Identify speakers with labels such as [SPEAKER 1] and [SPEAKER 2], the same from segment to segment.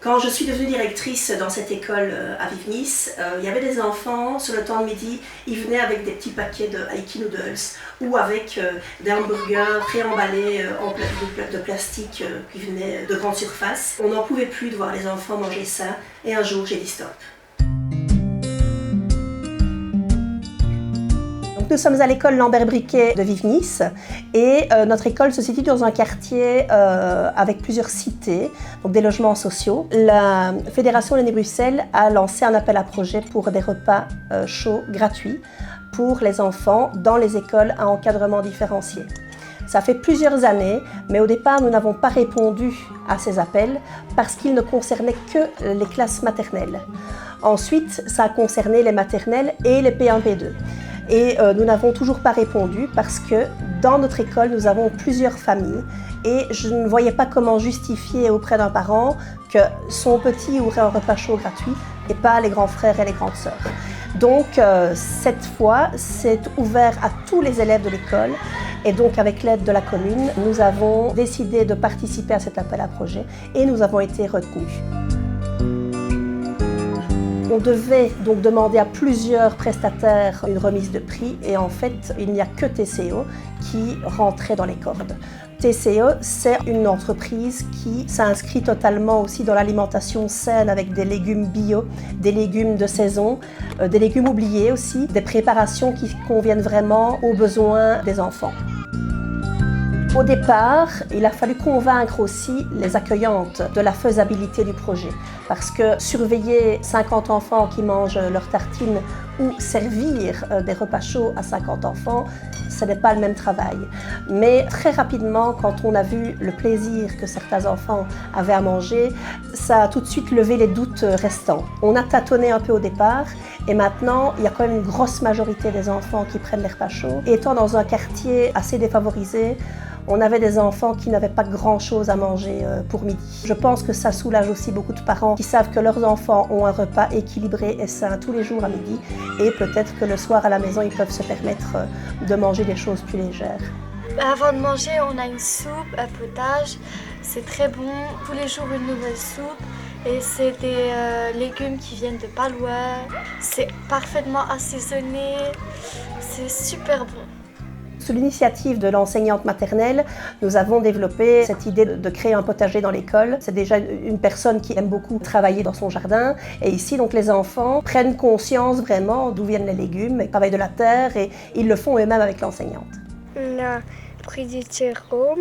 [SPEAKER 1] Quand je suis devenue directrice dans cette école à Vive-Nice, il y avait des enfants, sur le temps de midi, ils venaient avec des petits paquets de Aiki Noodles ou avec des hamburgers préemballés en plaques de plastique qui venaient de grande surface. On n'en pouvait plus de voir les enfants manger ça et un jour j'ai dit stop. Nous sommes à l'école Lambert-Briquet de Vive-Nice et notre école se situe dans un quartier avec plusieurs cités, donc des logements sociaux. La Fédération Wallonie-Bruxelles a lancé un appel à projet pour des repas chauds gratuits pour les enfants dans les écoles à encadrement différencié. Ça fait plusieurs années, mais au départ, nous n'avons pas répondu à ces appels parce qu'ils ne concernaient que les classes maternelles. Ensuite, ça a concerné les maternelles et les P1, P2. Et nous n'avons toujours pas répondu parce que dans notre école, nous avons plusieurs familles et je ne voyais pas comment justifier auprès d'un parent que son petit aurait un repas chaud gratuit et pas les grands frères et les grandes sœurs. Donc cette fois, c'est ouvert à tous les élèves de l'école et donc avec l'aide de la commune, nous avons décidé de participer à cet appel à projet et nous avons été retenus. On devait donc demander à plusieurs prestataires une remise de prix et en fait, il n'y a que TCO qui rentrait dans les cordes. TCO, c'est une entreprise qui s'inscrit totalement aussi dans l'alimentation saine avec des légumes bio, des légumes de saison, des légumes oubliés aussi, des préparations qui conviennent vraiment aux besoins des enfants. Au départ, il a fallu convaincre aussi les accueillantes de la faisabilité du projet parce que surveiller 50 enfants qui mangent leurs tartines ou servir des repas chauds à 50 enfants, ce n'est pas le même travail. Mais très rapidement, quand on a vu le plaisir que certains enfants avaient à manger, ça a tout de suite levé les doutes restants. On a tâtonné un peu au départ et maintenant, il y a quand même une grosse majorité des enfants qui prennent les repas chauds. Et étant dans un quartier assez défavorisé, on avait des enfants qui n'avaient pas grand-chose à manger pour midi. Je pense que ça soulage aussi beaucoup de parents qui savent que leurs enfants ont un repas équilibré et sain tous les jours à midi et peut-être que le soir à la maison, ils peuvent se permettre de manger des choses plus légères.
[SPEAKER 2] Avant de manger, on a une soupe, un potage. C'est très bon. Tous les jours, une nouvelle soupe. Et c'est des légumes qui viennent de pas loin. C'est parfaitement assaisonné. C'est super bon.
[SPEAKER 1] Sous l'initiative de l'enseignante maternelle, nous avons développé cette idée de créer un potager dans l'école. C'est déjà une personne qui aime beaucoup travailler dans son jardin. Et ici, donc, les enfants prennent conscience vraiment d'où viennent les légumes, ils travaillent de la terre et ils le font eux-mêmes avec l'enseignante.
[SPEAKER 3] On a pris du terreau,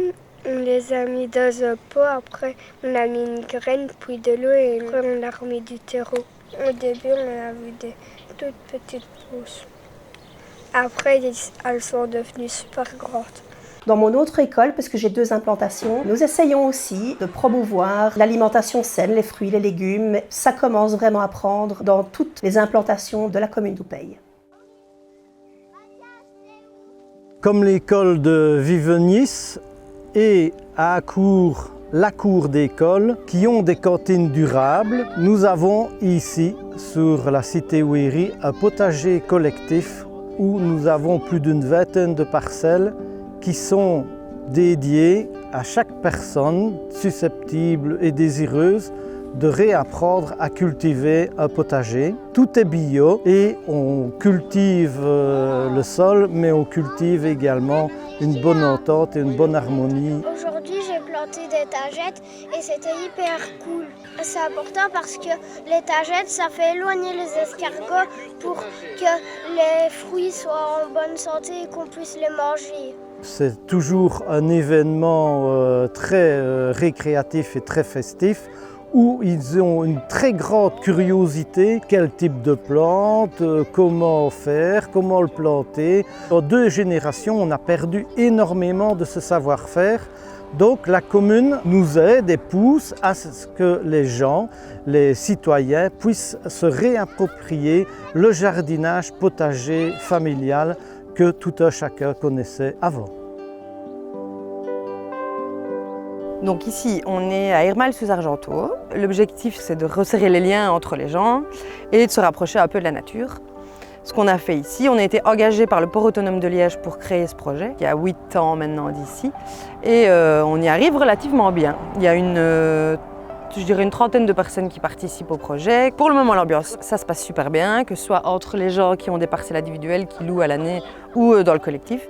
[SPEAKER 3] on les a mis dans un pot, après on a mis une graine, puis de l'eau et après on a remis du terreau. Au début, on a vu des toutes petites pousses. Après, elles sont devenues super grandes.
[SPEAKER 1] Dans mon autre école, parce que j'ai 2 implantations, nous essayons aussi de promouvoir l'alimentation saine, les fruits, les légumes. Ça commence vraiment à prendre dans toutes les implantations de la commune d'Oupeille.
[SPEAKER 4] Comme l'école de Vive-Nice et à Accourt, la cour d'école, qui ont des cantines durables, nous avons ici, sur la cité Ouéry, un potager collectif où nous avons plus d'une vingtaine de parcelles qui sont dédiées à chaque personne susceptible et désireuse de réapprendre à cultiver un potager. Tout est bio et on cultive le sol, mais on cultive également une bonne entente et une bonne harmonie.
[SPEAKER 3] Aujourd'hui, j'ai planté des tagettes et c'était hyper cool. C'est important parce que les tagettes, ça fait éloigner les escargots pour que les fruits soient en bonne santé et qu'on puisse les manger.
[SPEAKER 4] C'est toujours un événement très récréatif et très festif où ils ont une très grande curiosité, quel type de plante, comment faire, comment le planter. En 2 générations, on a perdu énormément de ce savoir-faire. Donc la commune nous aide et pousse à ce que les gens, les citoyens, puissent se réapproprier le jardinage potager familial que tout un chacun connaissait avant.
[SPEAKER 5] Donc ici, on est à Hermal-sous-Argenteau. L'objectif, c'est de resserrer les liens entre les gens et de se rapprocher un peu de la nature. Ce qu'on a fait ici, on a été engagé par le port autonome de Liège pour créer ce projet, qui a 8 ans maintenant d'ici, et on y arrive relativement bien. Il y a une je dirais une trentaine de personnes qui participent au projet. Pour le moment, l'ambiance, ça se passe super bien, que ce soit entre les gens qui ont des parcelles individuelles, qui louent à l'année, ou dans le collectif.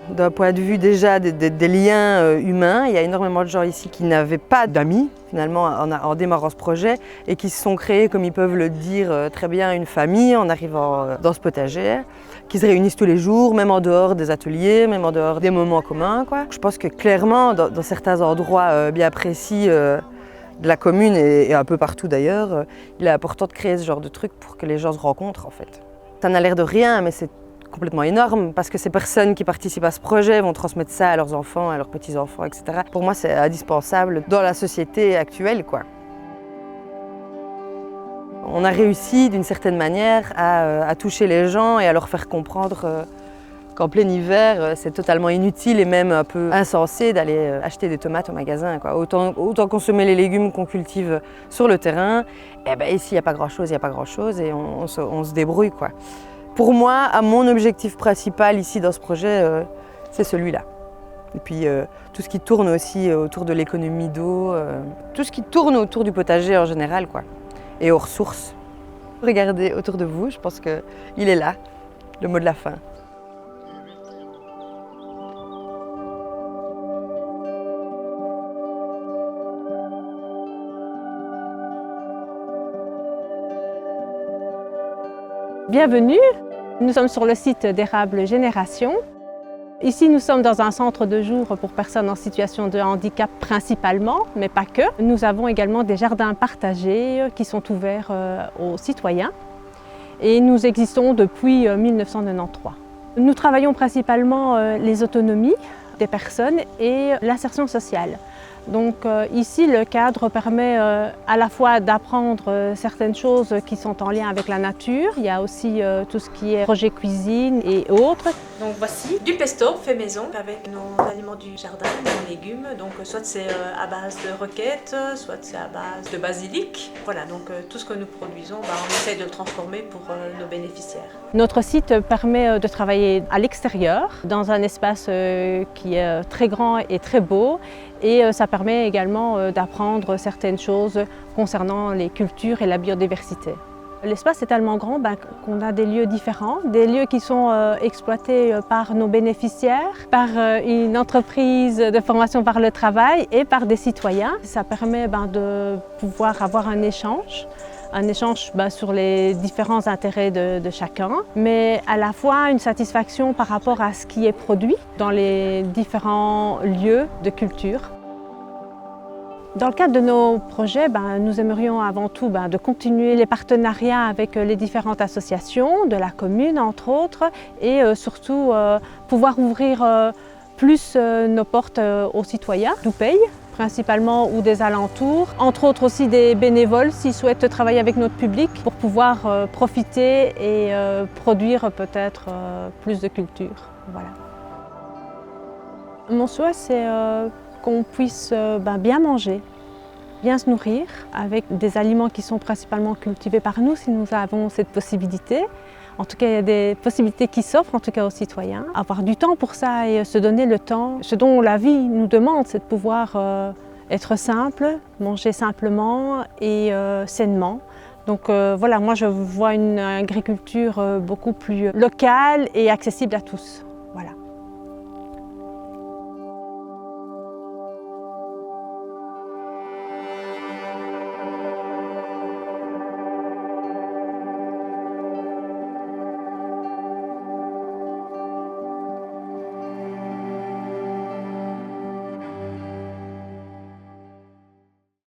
[SPEAKER 5] D'un point de vue déjà des liens humains, il y a énormément de gens ici qui n'avaient pas d'amis finalement en démarrant ce projet et qui se sont créés, comme ils peuvent le dire très bien, une famille en arrivant dans ce potager, qui se réunissent tous les jours, même en dehors des ateliers, même en dehors des moments communs, quoi. Je pense que clairement, dans certains endroits bien précis de la commune et un peu partout d'ailleurs, il est important de créer ce genre de truc pour que les gens se rencontrent en fait. Ça n'a l'air de rien, mais c'est complètement énorme parce que ces personnes qui participent à ce projet vont transmettre ça à leurs enfants, à leurs petits-enfants, etc. Pour moi, c'est indispensable dans la société actuelle, quoi. On a réussi d'une certaine manière à toucher les gens et à leur faire comprendre qu'en plein hiver, c'est totalement inutile et même un peu insensé d'aller acheter des tomates au magasin, quoi. Autant consommer les légumes qu'on cultive sur le terrain. Et ben, ici, il n'y a pas grand-chose, et on se débrouille, quoi. Pour moi, à mon objectif principal ici dans ce projet, c'est celui-là. Et puis tout ce qui tourne aussi autour de l'économie d'eau, tout ce qui tourne autour du potager en général, quoi, et aux ressources. Regardez autour de vous, je pense qu'il est là, le mot de la fin.
[SPEAKER 6] Bienvenue, nous sommes sur le site d'Érable Génération. Ici, nous sommes dans un centre de jour pour personnes en situation de handicap principalement, mais pas que. Nous avons également des jardins partagés qui sont ouverts aux citoyens et nous existons depuis 1993. Nous travaillons principalement les autonomies des personnes et l'insertion sociale. Donc ici, le cadre permet à la fois d'apprendre certaines choses qui sont en lien avec la nature. Il y a aussi tout ce qui est projet cuisine et autres.
[SPEAKER 7] Donc voici du pesto fait maison avec nos aliments du jardin, nos légumes. Donc soit c'est à base de roquettes, soit c'est à base de basilic. Voilà, donc tout ce que nous produisons, on essaie de le transformer pour nos bénéficiaires.
[SPEAKER 6] Notre site permet de travailler à l'extérieur, dans un espace qui est très grand et très beau. Et ça permet également d'apprendre certaines choses concernant les cultures et la biodiversité. L'espace est tellement grand qu'on a des lieux différents, des lieux qui sont exploités par nos bénéficiaires, par une entreprise de formation par le travail et par des citoyens. Ça permet de pouvoir avoir un échange sur les différents intérêts de chacun, mais à la fois une satisfaction par rapport à ce qui est produit dans les différents lieux de culture. Dans le cadre de nos projets, nous aimerions avant tout de continuer les partenariats avec les différentes associations de la commune, entre autres, et surtout pouvoir ouvrir plus nos portes aux citoyens d'Oupeye, principalement, ou des alentours. Entre autres aussi des bénévoles s'ils souhaitent travailler avec notre public pour pouvoir profiter et produire peut-être plus de culture. Voilà. Mon souhait, c'est qu'on puisse bien manger, bien se nourrir avec des aliments qui sont principalement cultivés par nous si nous avons cette possibilité. En tout cas, il y a des possibilités qui s'offrent en tout cas aux citoyens. Avoir du temps pour ça et se donner le temps. Ce dont la vie nous demande, c'est de pouvoir être simple, manger simplement et sainement. Donc voilà, moi je vois une agriculture beaucoup plus locale et accessible à tous.